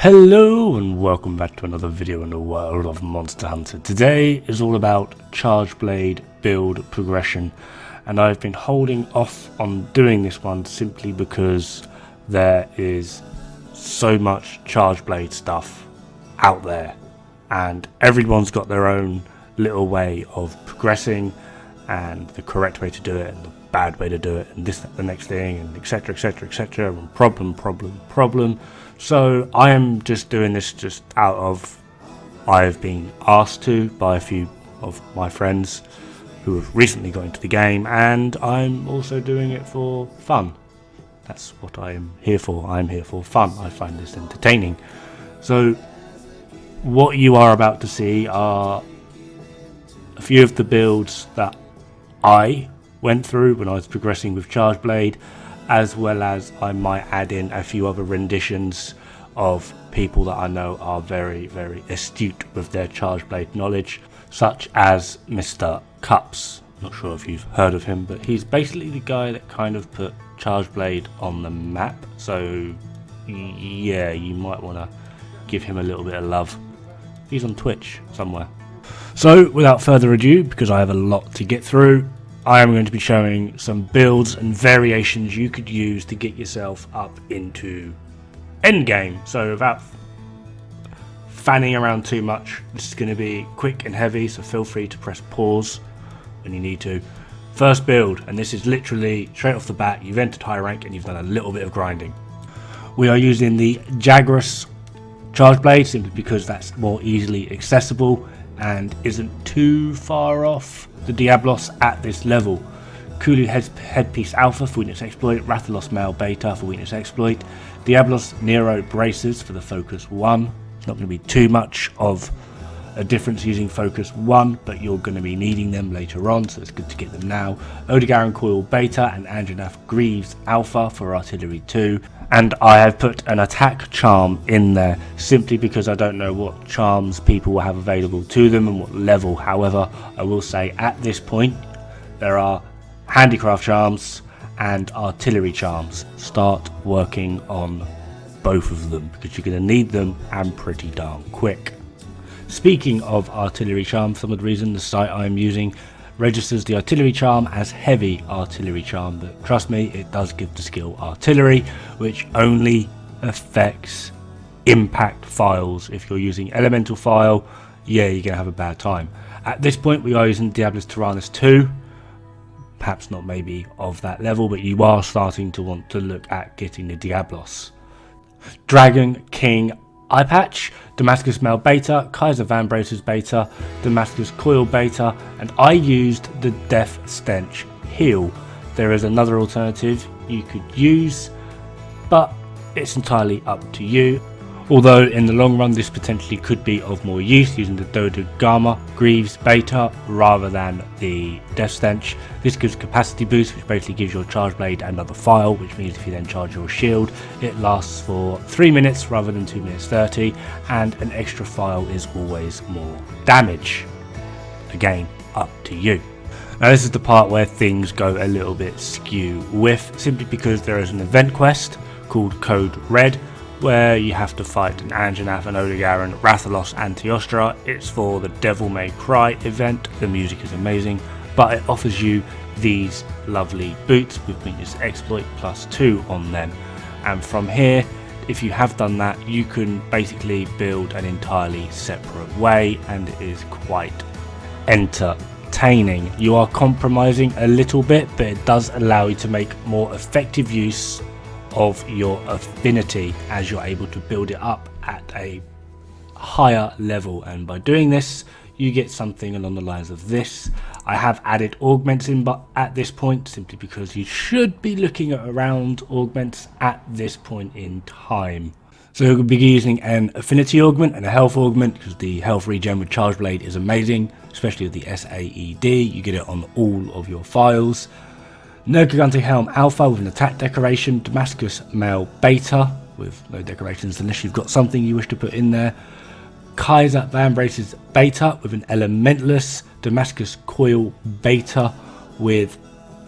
Hello and welcome back to another video in the world of Monster Hunter. Today is all about Charge Blade build progression, and I've been holding off on doing this one simply because there is so much Charge Blade stuff out there and everyone's got their own little way of progressing and the correct way to do it and the bad way to do it and this, that, the next thing, and etc, etc, etc, and problem. So I am just doing this just out of, I've been asked to by a few of my friends who have recently got into the game, and I'm also doing it for fun. That's what I am here for. I'm here for fun. I find this entertaining. So what you are about to see are a few of the builds that I went through when I was progressing with Charge Blade, as well as I might add in a few other renditions of people that I know are very, very astute with their Charge Blade knowledge, such as Mr. Cups. Not sure if you've heard of him, but he's basically the guy that kind of put Charge Blade on the map. So yeah, you might want to give him a little bit of love. He's on Twitch somewhere. So without further ado, because I have a lot to get through, I am going to be showing some builds and variations you could use to get yourself up into Endgame. So without fanning around too much, this is going to be quick and heavy, so feel free to press pause when you need to. First build, and this is literally straight off the bat, you've entered high rank and you've done a little bit of grinding. We are using the Jagras Charge Blade simply because that's more easily accessible and isn't too far off the Diablos at this level. Kulu Headpiece Alpha for Weakness Exploit, Rathalos Male Beta for Weakness Exploit, Diablos Nero Braces for the Focus 1. It's not going to be too much of a difference using Focus 1, but you're going to be needing them later on, so it's good to get them now. Odegaran Coil Beta and Anjanath Greaves Alpha for Artillery 2. And I have put an attack charm in there simply because I don't know what charms people will have available to them and what level. However, I will say at this point there are handicraft charms and artillery charms. Start working on both of them because you're going to need them, and pretty darn quick. Speaking of artillery charm, for some odd reason the site I am using registers the artillery charm as heavy artillery charm, but trust me, it does give the skill artillery, which only affects impact files. If you're using elemental file, yeah, you're gonna have a bad time. At this point we are using Diablos Tyrannus 2, perhaps not maybe of that level, but you are starting to want to look at getting the Diablos. Dragon King Eye Patch, Damascus Male Beta, Kaiser Van Braces Beta, Damascus Coil Beta, and I used the Death Stench Heal. There is another alternative you could use, but it's entirely up to you. Although in the long run this potentially could be of more use using the Dod-Regnbue Greaves Beta rather than the Death Stench. This gives capacity boost, which basically gives your Charge Blade another file, which means if you then charge your shield it lasts for 3 minutes rather than 2 minutes 30, and an extra file is always more damage. Again, up to you. Now this is the part where things go a little bit skew with, simply because there is an event quest called Code Red where you have to fight an Anjanath, an Odegaran, Rathalos and Teostra. It's for the Devil May Cry event. The music is amazing, but it offers you these lovely boots with Weakness Exploit +2 on them. And from here, if you have done that, you can basically build an entirely separate way, and it is quite entertaining. You are compromising a little bit, but it does allow you to make more effective use of your affinity as you're able to build it up at a higher level, and by doing this you get something along the lines of this. I have added augments in but at this point simply because you should be looking at around augments at this point in time. So you'll be using an affinity augment and a health augment because the health regen with Charge Blade is amazing, especially with the SAED. You get it on all of your files. Nergigante Helm Alpha with an attack decoration, Damascus Male Beta with no decorations unless you've got something you wish to put in there, Kaiser Van Braces Beta with an Elementalist, Damascus Coil Beta with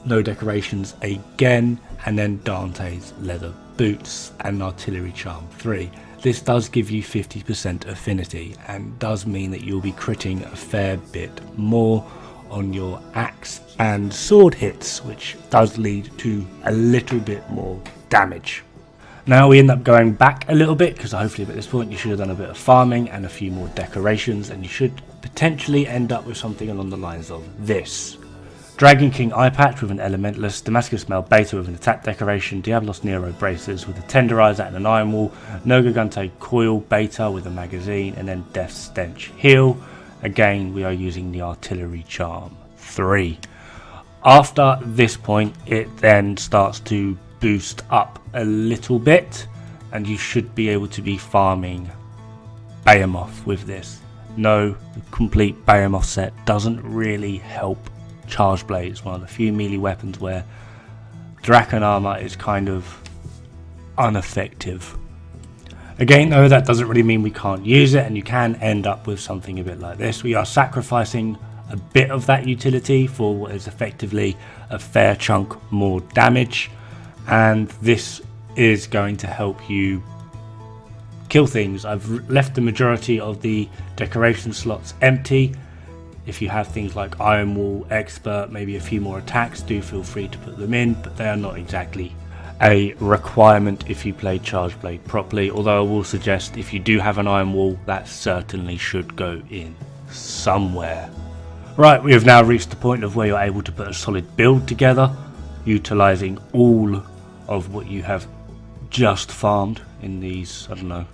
no decorations again, and then Dante's Leather Boots and Artillery Charm 3. this does give you 50% affinity and does mean that you'll be critting a fair bit more on your axe and sword hits, which does lead to a little bit more damage. Now we end up going back a little bit, because hopefully at this point you should have done a bit of farming and a few more decorations, and you should potentially end up with something along the lines of this. Dragon King Eye Patch with an Elementalist, Damascus Mail Beta with an attack decoration, Diablos Nero Bracers with a Tenderizer and an Iron Wall, Nergigante Coil Beta with a magazine, and then Death Stench Heal. Again, we are using the Artillery Charm 3. After this point, it then starts to boost up a little bit, and you should be able to be farming Behemoth with this. No, the complete Behemoth set doesn't really help Charge Blade. It's one of the few melee weapons where Draken Armor is kind of ineffective. Again though, that doesn't really mean we can't use it, and you can end up with something a bit like this. We are sacrificing a bit of that utility for what is effectively a fair chunk more damage, and this is going to help you kill things. I've left the majority of the decoration slots empty. If you have things like Iron Wall, Expert, maybe a few more attacks, do feel free to put them in, but they are not exactly a requirement if you play Charge Blade properly, although I will suggest if you do have an Iron Wall, that certainly should go in somewhere. Right, we have now reached the point of where you're able to put a solid build together, utilising all of what you have just farmed in these, I don't know,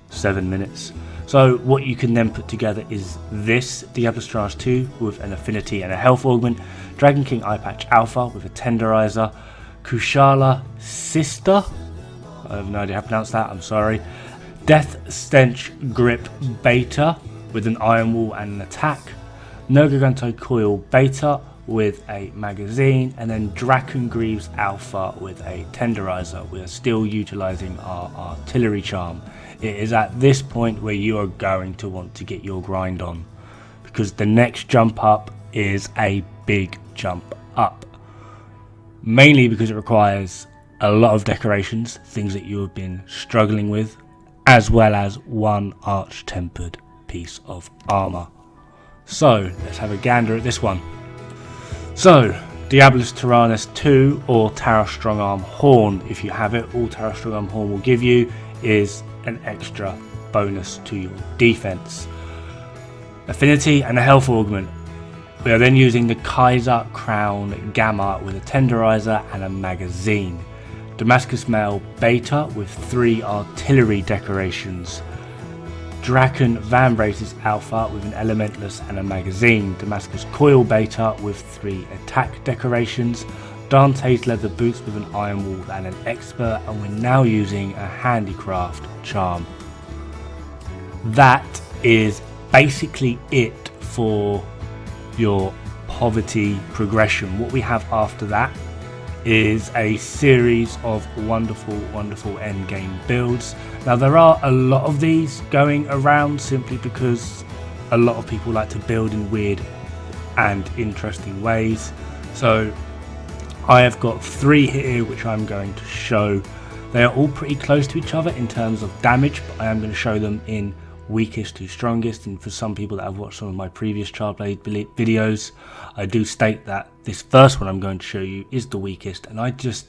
7 minutes. So what you can then put together is this Diablos Charge 2 with an affinity and a health augment, Dragon King Eye Patch Alpha with a Tenderizer, Kushala Sister, I have no idea how to pronounce that, I'm sorry, Death Stench Grip Beta with an Iron Wall and an attack, Nergigante Coil Beta with a magazine, and then Draken Greaves Alpha with a Tenderizer. We are still utilising our Artillery Charm. It is at this point where you are going to want to get your grind on, because the next jump up is a big jump up. Mainly because it requires a lot of decorations, things that you have been struggling with, as well as one arch-tempered piece of armour. So let's have a gander at this one. So, Diablos Tyrannus 2 or Tara Strongarm Horn, if you have it. All Tara Strongarm Horn will give you is an extra bonus to your defense. Affinity and a health augment. We are then using the Kaiser Crown Gamma with a Tenderizer and a magazine. Damascus Mail Beta with 3 artillery decorations. Draken Van Braces Alpha with an Elementalist and a magazine. Damascus Coil Beta with 3 attack decorations. Dante's Leather Boots with an Iron Wall and an Expert, and we're now using a Handicraft Charm. That is basically it for your poverty progression. What we have after that is a series of wonderful endgame builds. Now there are a lot of these going around simply because a lot of people like to build in weird and interesting ways. So I have got 3 here which I'm going to show. They are all pretty close to each other in terms of damage, but I am going to show them in weakest to strongest, and for some people that have watched some of my previous Charge Blade videos, I do state that this first one I'm going to show you is the weakest, and I just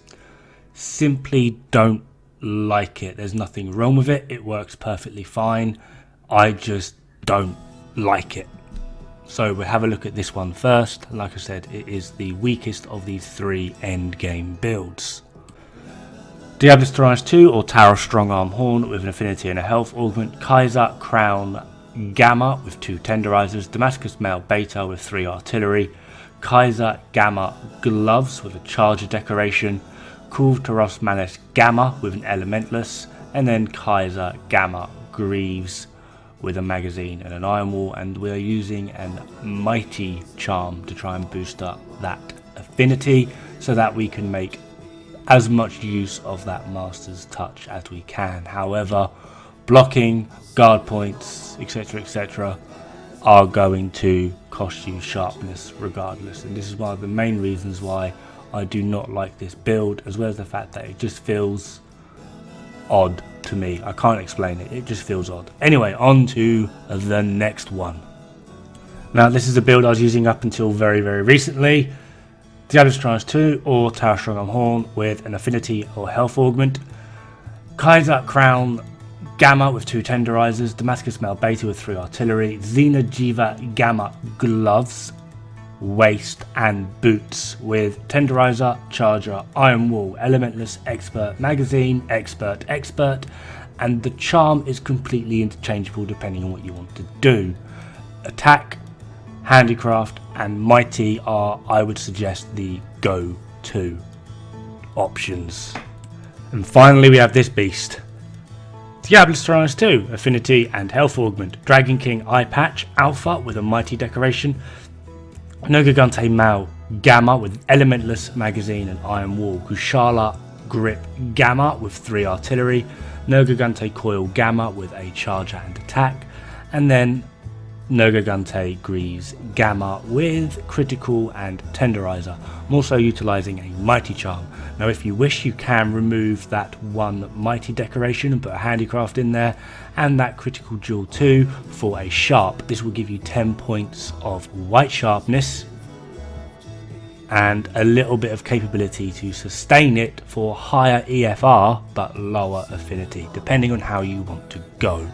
simply don't like it. There's nothing wrong with it, it works perfectly fine, I just don't like it. So we'll have a look at this one first. Like I said, it is the weakest of these 3 endgame builds. Diablos Tyrannus 2 or Tara Strongarm Horn with an affinity and a health augment. Kaiser Crown Gamma with 2 Tenderizers. Damascus Mail Beta with 3 artillery. Kaiser Gamma Gloves with a charger decoration. Kulv Taros Manes Gamma with an Elementalist. And then Kaiser Gamma Greaves with a magazine and an Iron Wall. And we are using an Mighty Charm to try and boost up that affinity so that we can make as much use of that Master's Touch as we can. However, blocking, guard points, etc. are going to cost you sharpness regardless, and this is one of the main reasons why I do not like this build, as well as the fact that it just feels odd to me. I can't explain it, it just feels odd. Anyway, on to the next one. Now this is a build I was using up until very recently. Diablo Strines 2 or Tower Strongholm Horn with an affinity or health augment. Kaiser Crown Gamma with 2 tenderizers, Damascus Mail Beta with 3 artillery, Xena Jiva Gamma gloves, waist and boots with tenderizer, charger, iron wall, elementless, expert, magazine, expert, and the charm is completely interchangeable depending on what you want to do. Attack, handicraft and mighty are, I would suggest, the go-to options. And finally we have this beast. Diablo Strines 2, affinity and health augment, Dragon King eye patch, alpha with a mighty decoration, Nogagante Mao Gamma with elementless, magazine and iron wall, Kushala Grip Gamma with 3 artillery, Nogagante Coil Gamma with a charger and attack, and then Nogagante Grease Gamma with critical and tenderizer. I'm also utilising a mighty charm. Now if you wish you can remove that one mighty decoration and put a handicraft in there and that critical jewel too for a sharp. This will give you 10 points of white sharpness and a little bit of capability to sustain it for higher EFR but lower affinity, depending on how you want to go.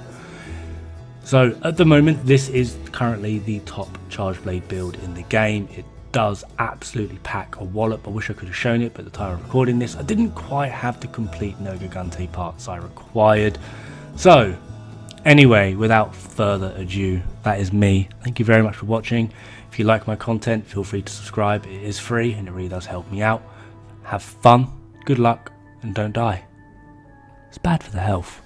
So at the moment this is currently the top charge blade build in the game. It does absolutely pack a wallop. I wish I could have shown it, but at the time of recording this I didn't quite have the complete Nogagante parts I required. So anyway, without further ado, that is me. Thank you very much for watching. If you like my content, feel free to subscribe. It is free and it really does help me out. Have fun, good luck, and don't die. It's bad for the health.